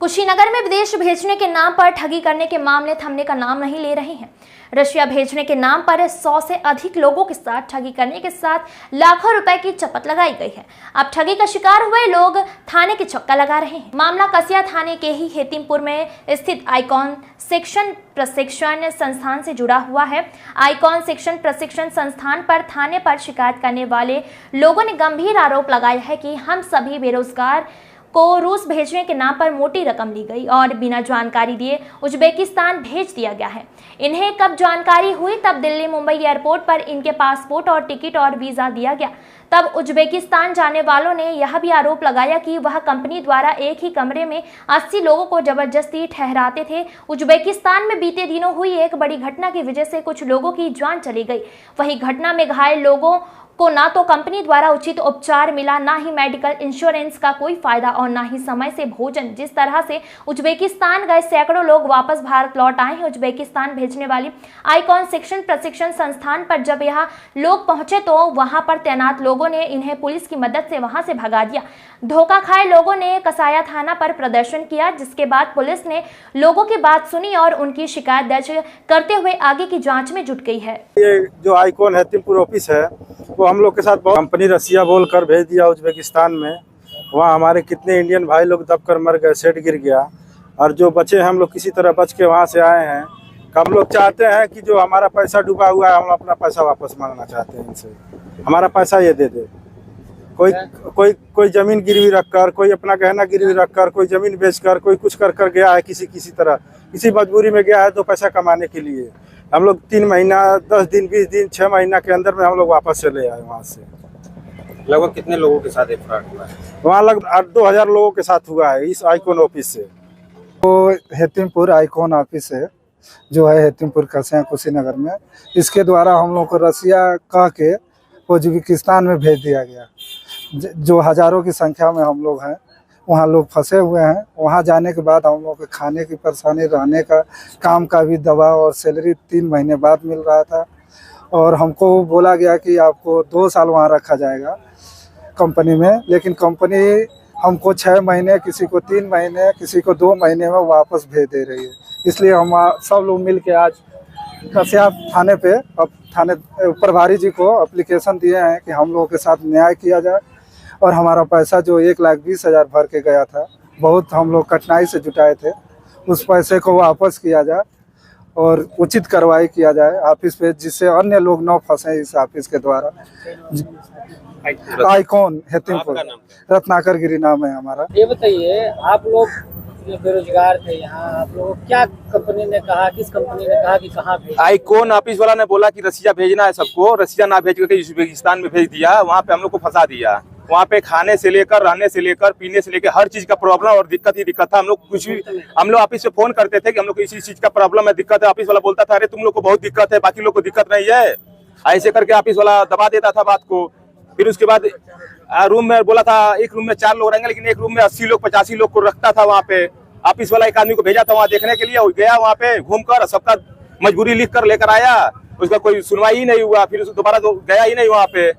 कुशीनगर में विदेश भेजने के नाम पर ठगी करने के मामले थमने का नाम नहीं ले रहे हैं। रशिया भेजने के नाम पर 100 से अधिक लोगों के साथ ठगी करने के साथ लाखों रुपए की चपत लगाई गई है। अब ठगी का शिकार हुए लोग थाने की चक्का लगा रहे हैं। मामला कसिया थाने के ही हेतिमपुर में स्थित आइकॉन शिक्षण प्रशिक्षण संस्थान से जुड़ा हुआ है। आइकॉन शिक्षण प्रशिक्षण संस्थान पर थाने पर शिकायत करने वाले लोगों ने गंभीर आरोप लगाया है कि हम सभी बेरोजगार को रूस भेजने के नाम पर मोटी रकम ली गई और बिना जानकारी दिए उज्बेकिस्तान भेज दिया गया है। इन्हें कब जानकारी हुई तब दिल्ली मुंबई एयरपोर्ट पर इनके पासपोर्ट और टिकट और वीजा दिया गया। तब उज्बेकिस्तान जाने वालों ने यह भी आरोप लगाया कि वह कंपनी द्वारा एक ही कमरे में 80 लोगों को जबरदस्ती ठहराते थे। उज्बेकिस्तान में बीते दिनों हुई एक बड़ी घटना की वजह से कुछ लोगों की जान चली गई। वही घटना में घायल लोगों को ना तो कंपनी द्वारा उचित उपचार मिला, ना ही मेडिकल इंश्योरेंस का कोई फायदा और ना ही समय से भोजन। जिस तरह से उज्बेकिस्तान गए सैकड़ों लोग वापस भारत लौट आए हैं। उज्बेकिस्तान भेजने वाली आइकॉन शिक्षण प्रशिक्षण संस्थान पर जब यहाँ लोग पहुंचे तो वहां पर तैनात लोगों ने इन्हें पुलिस की मदद से वहां से भगा दिया। धोखा खाए लोगों ने कसाया थाना पर प्रदर्शन किया, जिसके बाद पुलिस ने लोगों की बात सुनी और उनकी शिकायत दर्ज करते हुए आगे की जाँच में जुट गई है। ये जो आइकॉन हेतिमपुर ऑफिस है वो हम लोग के साथ बहुत कंपनी रसिया बोलकर भेज दिया उज्बेकिस्तान में। वहाँ हमारे कितने इंडियन भाई लोग दबकर मर गए, सेट गिर गया और जो बचे हम लोग किसी तरह बच के वहाँ से आए हैं। हम लोग चाहते हैं कि जो हमारा पैसा डूबा हुआ है हम अपना पैसा वापस मांगना चाहते हैं इनसे। हमारा पैसा ये दे दे। कोई जमीन गिरवी रखकर, कोई अपना गहना गिरवी रखकर, कोई जमीन बेचकर, कोई कुछ कर गया है, किसी तरह किसी मजबूरी में गया है तो पैसा कमाने के लिए। हम लोग 3 महीना 10 दिन 20 दिन 6 महीना के अंदर में हम लोग वापस चले आए वहाँ से। लगभग कितने लोगों के साथ एक फ्रॉड हुआ है? वहाँ लगभग 8-2 हज़ार लोगों के साथ हुआ है इस आइकॉन ऑफिस से। तो हेतिमपुर आइकॉन ऑफिस है जो है हेतिमपुर कसिया कुशीनगर में। इसके द्वारा हम लोग को रसिया कह के उज्बेकिस्तान में भेज दिया गया। जो हज़ारों की संख्या में हम लोग हैं, वहाँ लोग फंसे हुए हैं। वहाँ जाने के बाद हम लोग को खाने की परेशानी, रहने का, काम का भी दबाव और सैलरी 3 महीने बाद मिल रहा था। और हमको बोला गया कि आपको 2 साल वहाँ रखा जाएगा कंपनी में, लेकिन कंपनी हमको 6 महीने, किसी को 3 महीने, किसी को 2 महीने में वापस भेज दे रही है। इसलिए हम सब लोग मिल के आज कसिया थाने पे थाने प्रभारी जी को एप्लीकेशन दिए हैं कि हम लोगों के साथ न्याय किया जाए और हमारा पैसा जो 1,20,000 भर के गया था, बहुत हम लोग कठिनाई से जुटाए थे, उस पैसे को वापस किया जाए और उचित कार्रवाई किया जाए ऑफिस पे, जिससे अन्य लोग न फंसे इस ऑफिस के द्वारा। आइकॉन हेतिमपुर, रत्नाकर गिरी नाम है हमारा। ये बताइए, आप लोग जो बेरोजगार थे यहाँ, आप लोग क्या कंपनी ने कहा, किस कंपनी ने कहा कि कहाँ भेज? आइकॉन ऑफिस वाला ने बोला कि रसिया भेजना है सबको। रसिया ना भेज करके उज्बेकिस्तान में भेज दिया। वहाँ पे हम लोग को फंसा दिया। वहाँ पे खाने से लेकर, रहने से लेकर, पीने से लेकर हर चीज का प्रॉब्लम और दिक्कत ही दिक्कत था। हम लोग कुछ भी, हम लोग ऑफिस से फोन करते थे कि हम लोग को इसी चीज का प्रॉब्लम है, दिक्कत है। ऑफिस वाला बोलता था अरे तुम लोग को बहुत दिक्कत है, बाकी लोग को दिक्कत नहीं है। ऐसे करके ऑफिस वाला दबा देता था बात को। फिर उसके बाद रूम में बोला था एक रूम में 4 लोग रहेंगे, लेकिन एक रूम में 80 लोग 85 लोग को रखता था। वहाँ पे ऑफिस वाला एक आदमी को भेजा था वहाँ देखने के लिए। गया वहाँ पे, घूम कर सबका मजबूरी लिख कर लेकर आया। उसका कोई सुनवाई ही नहीं हुआ। फिर दोबारा गया ही नहीं वहाँ पे।